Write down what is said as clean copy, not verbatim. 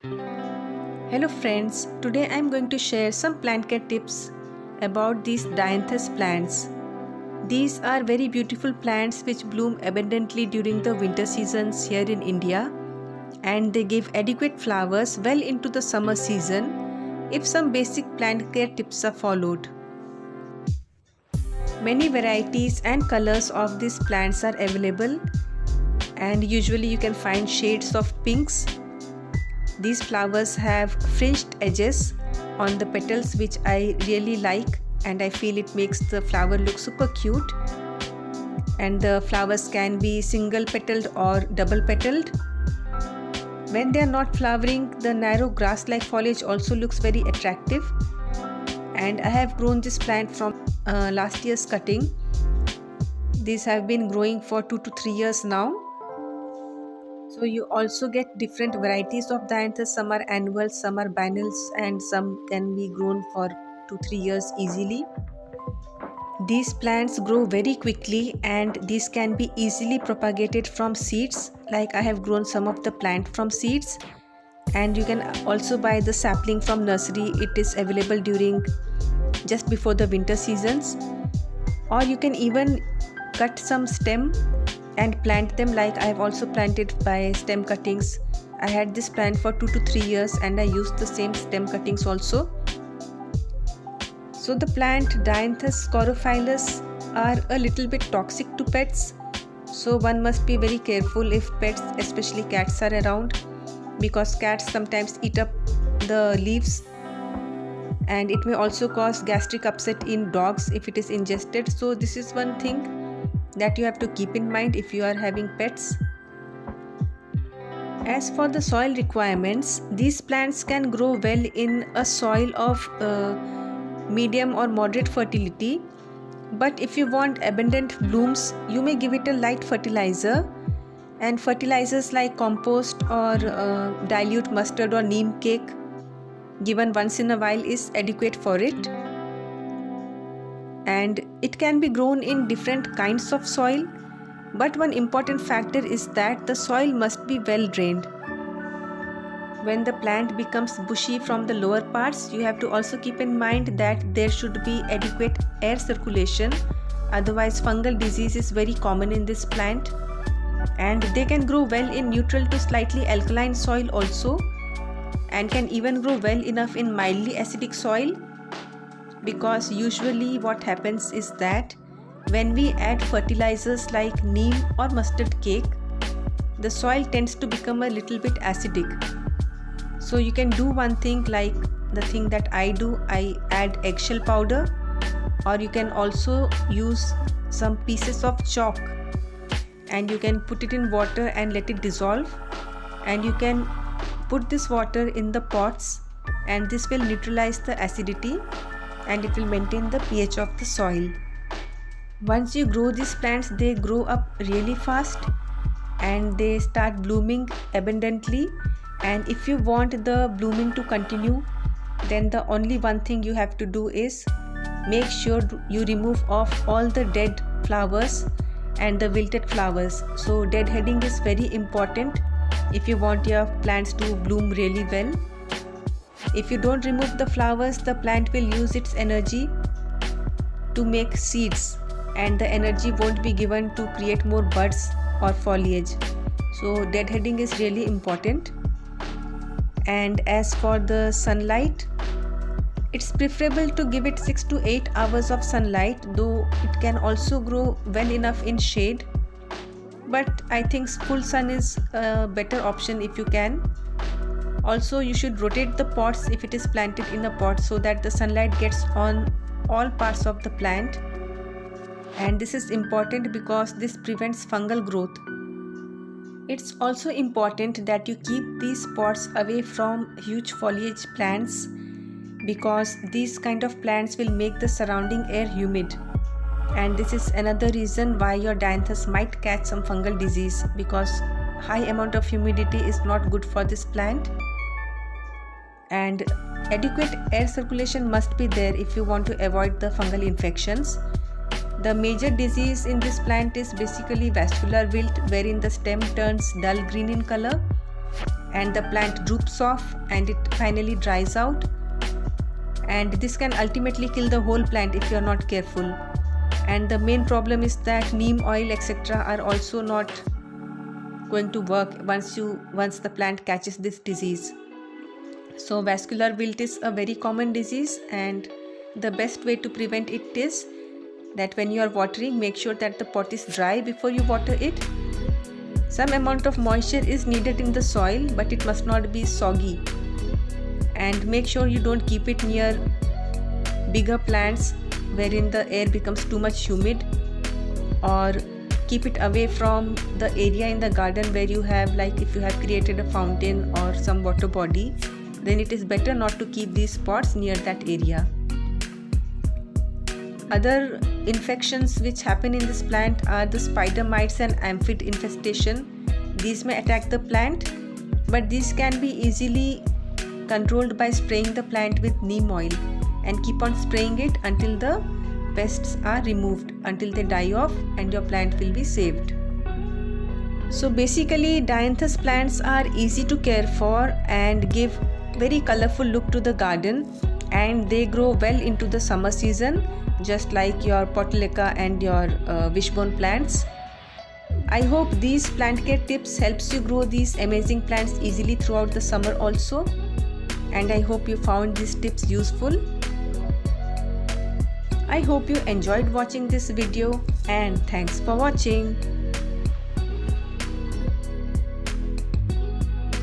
Hello friends, today I am going to share some plant care tips about these Dianthus plants. These are very beautiful plants which bloom abundantly during the winter seasons here in India, and they give adequate flowers well into the summer season if some basic plant care tips are followed. Many varieties and colors of these plants are available, and usually you can find shades of pinks. These flowers have fringed edges on the petals, which I really like, and I feel it makes the flower look super cute. And the flowers can be single petaled or double petaled. When they are not flowering, the narrow grass-like foliage also looks very attractive. And I have grown this plant from last year's cutting. These have been growing for 2 to 3 years now. So you also get different varieties of Dianthus. Some are annuals, some are biennials, and some can be grown for 2-3 years easily. These plants grow very quickly, and these can be easily propagated from seeds. Like I have grown some of the plant from seeds, and you can also buy the sapling from nursery. It is available during just before the winter seasons, or you can even cut some stem and plant them. Like I have also planted by stem cuttings. I had this plant for 2 to 3 years and I used the same stem cuttings also. So the plant Dianthus sclerophyllus are a little bit toxic to pets. So one must be very careful if pets, especially cats, are around, because cats sometimes eat up the leaves, and it may also cause gastric upset in dogs if it is ingested. So this is one thing that you have to keep in mind if you are having pets. As for the soil requirements, these plants can grow well in a soil of medium or moderate fertility, but if you want abundant blooms, you may give it a light fertilizer, and fertilizers like compost or dilute mustard or neem cake given once in a while is adequate for it. And it can be grown in different kinds of soil, but one important factor is that the soil must be well drained. When the plant becomes bushy from the lower parts, you have to also keep in mind that there should be adequate air circulation, otherwise fungal disease is very common in this plant. And they can grow well in neutral to slightly alkaline soil also, and can even grow well enough in mildly acidic soil, because usually what happens is that when we add fertilizers like neem or mustard cake, the soil tends to become a little bit acidic. So you can do one thing, like the thing that I do, I add eggshell powder, or you can also use some pieces of chalk and you can put it in water and let it dissolve, and you can put this water in the pots, and this will neutralize the acidity and it will maintain the pH of the soil. Once you grow these plants, they grow up really fast and they start blooming abundantly. And if you want the blooming to continue, then the only one thing you have to do is make sure you remove off all the dead flowers and the wilted flowers. So deadheading is very important if you want your plants to bloom really well. If you don't remove the flowers, the plant will use its energy to make seeds, and the energy won't be given to create more buds or foliage. So deadheading is really important. And as for the sunlight, it's preferable to give it 6 to 8 hours of sunlight, though it can also grow well enough in shade. But I think full sun is a better option if you can. Also, you should rotate the pots if it is planted in a pot, so that the sunlight gets on all parts of the plant. And this is important because this prevents fungal growth. It's also important that you keep these pots away from huge foliage plants, because these kind of plants will make the surrounding air humid. And this is another reason why your Dianthus might catch some fungal disease, because high amount of humidity is not good for this plant. And adequate air circulation must be there if you want to avoid the fungal infections. The major disease in this plant is basically vascular wilt, wherein the stem turns dull green in color, and the plant droops off and it finally dries out, and this can ultimately kill the whole plant if you are not careful. And the main problem is that neem oil etc. are also not going to work once the plant catches this disease. So vascular wilt is a very common disease, and the best way to prevent it is that when you are watering, make sure that the pot is dry before you water it. Some amount of moisture is needed in the soil, but it must not be soggy. And make sure you don't keep it near bigger plants wherein the air becomes too much humid, or keep it away from the area in the garden where you have, like if you have created a fountain or some water body, then it is better not to keep these pots near that area. Other infections which happen in this plant are the spider mites and aphid infestation. These may attack the plant, but these can be easily controlled by spraying the plant with neem oil, and keep on spraying it until the pests are removed, until they die off, and your plant will be saved. So basically, Dianthus plants are easy to care for and give very colorful look to the garden, and they grow well into the summer season, just like your Potylica and your wishbone plants. I hope these plant care tips helps you grow these amazing plants easily throughout the summer also, and I hope you found these tips useful. I hope you enjoyed watching this video, and thanks for watching.